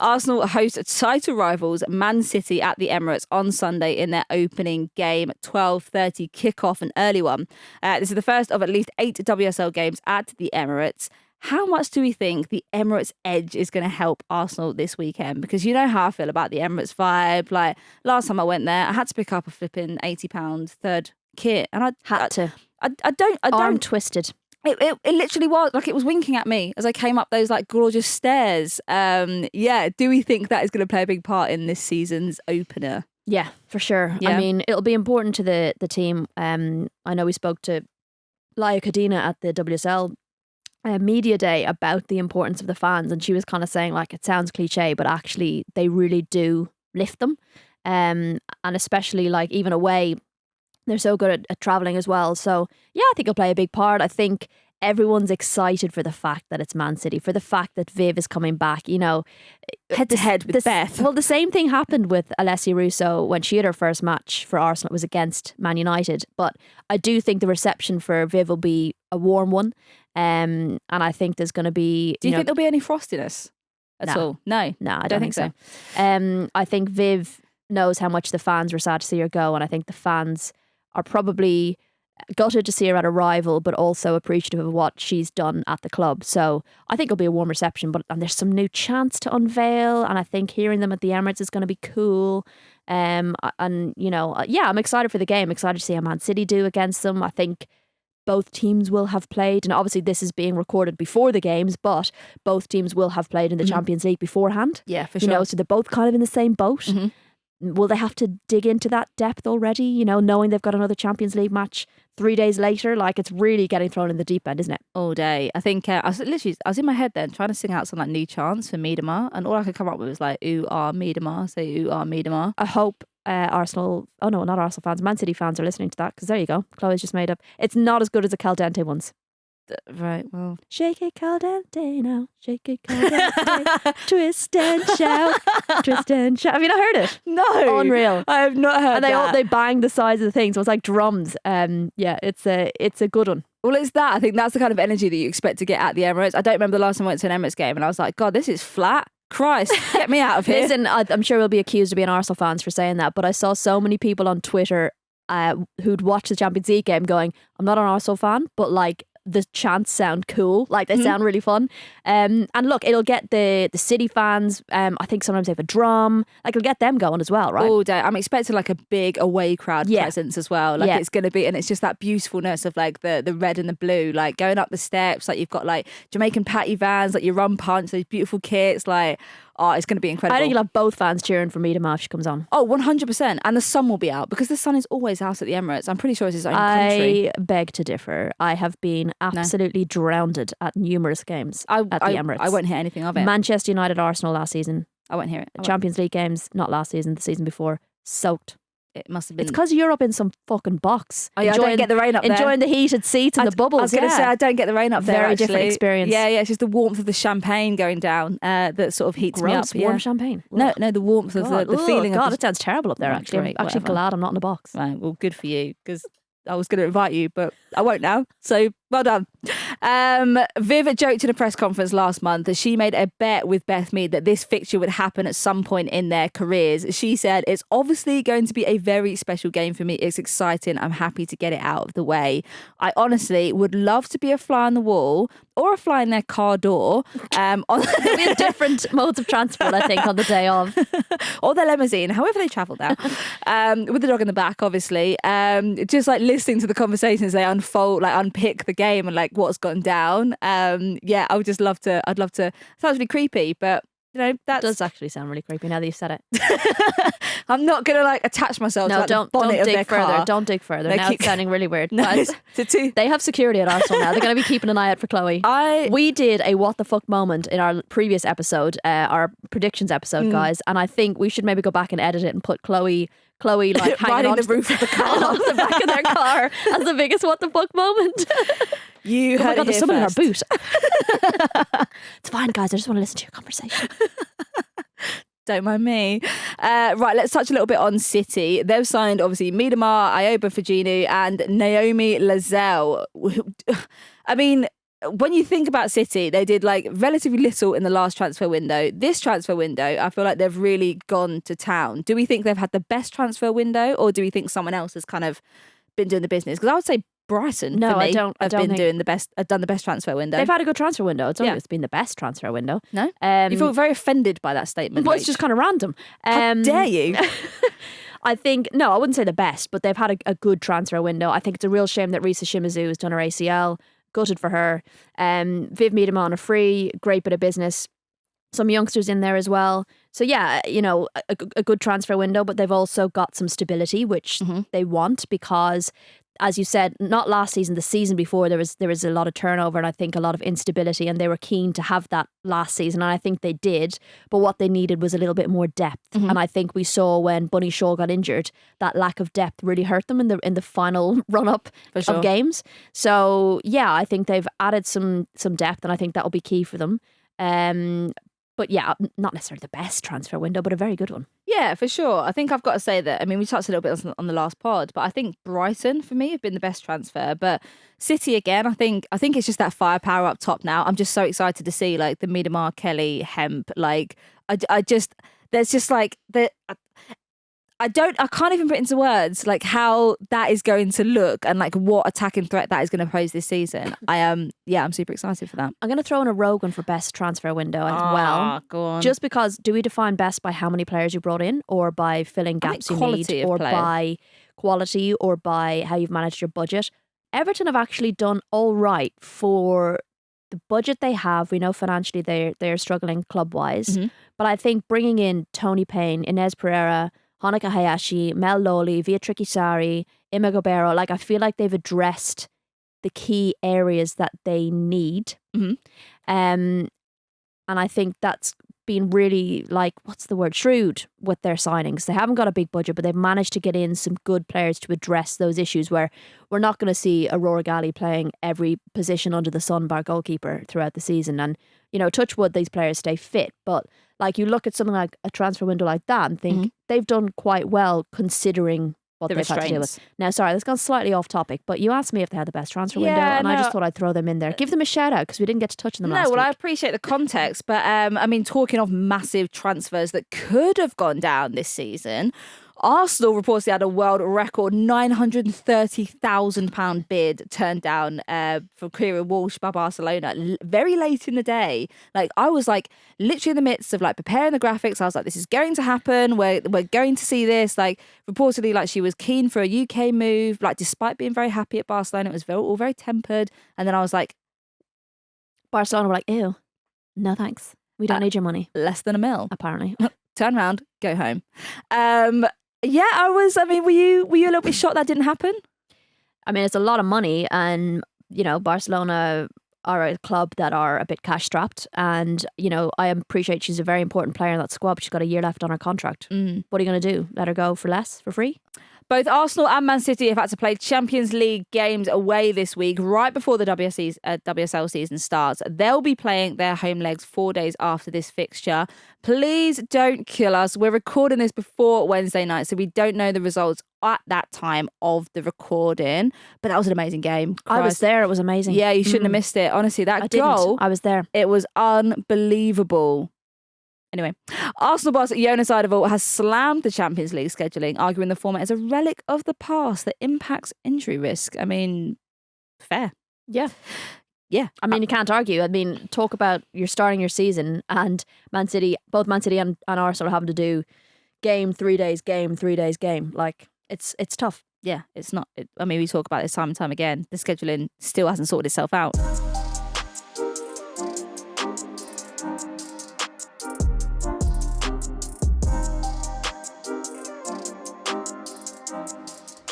Arsenal host title rivals Man City at the Emirates on Sunday in their opening game, 12:30 kickoff, an early one. This is the first of at least 8 WSL games at the Emirates. How much do we think the Emirates edge is going to help Arsenal this weekend? Because you know how I feel about the Emirates vibe. Like last time I went there, I had to pick up a flipping £80 third kit, and I don't. Arm twisted. It literally was like it was winking at me as I came up those like gorgeous stairs. Do we think that is going to play a big part in this season's opener? Yeah, for sure. Yeah. I mean, it'll be important to the team. I know we spoke to Laia Cadena at the WSL media day about the importance of the fans, and she was kind of saying like it sounds cliche, but actually they really do lift them, and especially like even away. They're so good at travelling as well. So, yeah, I think it'll play a big part. I think everyone's excited for the fact that it's Man City, for the fact that Viv is coming back, you know. Head to head with Beth. Well, the same thing happened with Alessia Russo when she had her first match for Arsenal. It was against Man United. But I do think the reception for Viv will be a warm one. And I think there's going to be... Do you think there'll be any frostiness at all? No, I don't think so. I think Viv knows how much the fans were sad to see her go, and I think the fans are probably gutted to see her at a rival, but also appreciative of what she's done at the club. So I think it'll be a warm reception, and there's some new chants to unveil, and I think hearing them at the Emirates is going to be cool. I'm excited for the game. Excited to see how Man City do against them. I think both teams will have played, and obviously this is being recorded before the games, but both teams will have played in the Champions League beforehand. Yeah, for sure. So they're both kind of in the same boat. Mm-hmm. Will they have to dig into that depth already, knowing they've got another Champions League match 3 days later? Like, it's really getting thrown in the deep end, isn't it? All day. I think I was in my head then trying to sing out some like new chants for Miedema, and all I could come up with was like, ooh, Miedema, say ooh, Miedema. I hope not Arsenal fans, Man City fans are listening to that, because there you go. Chloe's just made up. It's not as good as the Caldente ones. Right, well. Shake it Caldente now, shake it Caldente, twist and shout, twist and shout. Have you not heard it? No. Unreal. I have not heard that. And they bang the sides of the thing, so it's like drums. It's a good one. Well, it's that. I think that's the kind of energy that you expect to get at the Emirates. I don't remember the last time I went to an Emirates game and I was like, God, this is flat. Christ, get me out of here. Listen, I'm sure we'll be accused of being Arsenal fans for saying that, but I saw so many people on Twitter who'd watched the Champions League game going, I'm not an Arsenal fan, but like, the chants sound cool, like they sound really fun, and look, it'll get the City fans. I think sometimes they have a drum, like it'll get them going as well, right? All day. I'm expecting like a big away crowd presence as well. Like it's going to be, and it's just that beautifulness of like the red and the blue, like going up the steps. Like you've got like Jamaican patty vans, like your rum punch, those beautiful kits. Like, oh, it's going to be incredible. I think you'll have both fans cheering for Miedema if she comes on. Oh, 100%. And the sun will be out because the sun is always out at the Emirates. I'm pretty sure it's his own country. I beg to differ. I have been absolutely drowned at numerous games at the Emirates. I won't hear anything of it. Manchester United, Arsenal last season. I won't hear it. Champions League games, not last season, the season before, soaked. It must have been. It's because you're up in some fucking box. Oh, yeah, I don't get the rain up there. Enjoying the heated seats and the bubbles. I was going to say, I don't get the rain up there. Very different experience. Yeah, it's just the warmth of the champagne going down that sort of heats me up. Warm champagne. No, the warmth of the feeling. God, it sounds terrible up there, actually. I'm actually glad I'm not in a box. Right, well, good for you, because I was going to invite you, but I won't now. So well done. Viv joked in a press conference last month that she made a bet with Beth Mead that this fixture would happen at some point in their careers. She said, it's obviously going to be a very special game for me. It's exciting. I'm happy to get it out of the way. I honestly would love to be a fly on the wall or a fly in their car door. We have different modes of transport, I think, on the day of. Or their limousine, however they travel now. With the dog in the back, obviously. Just like listening to the conversations they unfold, like unpick the game and like what's gone down. I would just love to. I'd love to. Sounds really creepy, but that does actually sound really creepy now that you've said it. I'm not gonna like attach myself to like, the bonnet of their car. Don't dig further. Now it's sounding really weird. No, they have security at Arsenal now. They're going to be keeping an eye out for Chloe. We did a what the fuck moment in our previous episode, our predictions episode, guys, and I think we should maybe go back and edit it and put Chloe like hanging on the roof of the car, on the back of their car as the biggest what the fuck moment. You oh my God, there's someone in our boot. It's fine, guys. I just want to listen to your conversation. Don't mind me. Right, let's touch a little bit on City. They've signed, obviously, Miedema, Ioba Fujinu and Naomi Lazelle. I mean, when you think about City, they did like relatively little in the last transfer window. This transfer window, I feel like they've really gone to town. Do we think they've had the best transfer window, or do we think someone else has kind of been doing the business? Because I would say Brighton, No, for me, I don't have think doing the best. Have done the best transfer window. they've had a good transfer window. It's Yeah. it's been the best transfer window. No, you feel very offended by that statement. Well, it's just kind of random. How dare you? I think, no, I wouldn't say the best, but they've had a good transfer window. I think it's a real shame that Risa Shimizu has done her ACL. Gutted for her. Viv Miedema on a free, great bit of business. Some youngsters in there as well. So yeah, a good transfer window, but they've also got some stability, which they want, because as you said, not last season, the season before, there was a lot of turnover and I think a lot of instability, and they were keen to have that last season, and I think they did. But what they needed was a little bit more depth, and I think we saw when Bunny Shaw got injured, that lack of depth really hurt them in the final run up of games. So yeah, I think they've added some depth, and I think that will be key for them. But yeah, not necessarily the best transfer window, but a very good one. Yeah, for sure. I think I've got to say that, I mean, we touched a little bit on the last pod, but I think Brighton, for me, have been the best transfer. But City, again, I think it's just that firepower up top now. I'm just so excited to see, like, the Miedema, Kelly, Hemp. Like, there's just, like, I can't even put into words like how that is going to look and like what attacking threat that is going to pose this season. I'm super excited for that. I'm going to throw in a rogue one for best transfer window as well. Go on. Just because, do we define best by how many players you brought in, or by filling gaps you need, or by quality, or by how you've managed your budget? Everton have actually done all right for the budget they have. We know financially they're struggling club-wise, but I think bringing in Tony Payne, Inez Pereira, Honoka Hayashi, Mel Lowley, Via Trikisari, Ima Gobero, like I feel like they've addressed the key areas that they need. And I think that's been really, like, what's the word, shrewd with their signings. They haven't got a big budget, but they've managed to get in some good players to address those issues, where we're not going to see Aurora Gali playing every position under the sun bar goalkeeper throughout the season. And, touch wood, these players stay fit. But like, you look at something like a transfer window like that and think they've done quite well considering what they've had to deal with. Now, sorry, that's gone slightly off topic, but you asked me if they had the best transfer window, and I just thought I'd throw them in there. Give them a shout out, because we didn't get to touch on them last week. I appreciate the context, but I mean, talking of massive transfers that could have gone down this season, Arsenal reportedly had a world record £930,000 bid turned down for Kieran Walsh by Barcelona very late in the day. Like, I was like literally in the midst of like preparing the graphics. I was like, this is going to happen. We're going to see this. Like, reportedly, like, she was keen for a UK move. Like, despite being very happy at Barcelona, it was all very tempered. And then I was like, Barcelona were like, ew, no thanks. We don't need your money. Less than £1 million. Apparently. Turn around, go home. Yeah, I was. I mean, were you a little bit shocked that didn't happen? I mean, it's a lot of money, and Barcelona are a club that are a bit cash strapped, and I appreciate she's a very important player in that squad, but she's got a year left on her contract. What are you going to do? Let her go for less, for free? Both Arsenal and Man City have had to play Champions League games away this week, right before the WSL season starts. They'll be playing their home legs 4 days after this fixture. Please don't kill us. We're recording this before Wednesday night, so we don't know the results at that time of the recording. But that was an amazing game. Christ. I was there. It was amazing. Yeah, you shouldn't have missed it. Honestly, that goal. I was there. It was unbelievable. Anyway, Arsenal boss Jonas Eidevall has slammed the Champions League scheduling, arguing the format is a relic of the past that impacts injury risk. I mean, fair. Yeah. Yeah. I mean, you can't argue. I mean, talk about you're starting your season, and both Man City and Arsenal are having to do game, 3 days, game, 3 days, game. Like, it's tough. Yeah, it's not. I mean, we talk about this time and time again. The scheduling still hasn't sorted itself out.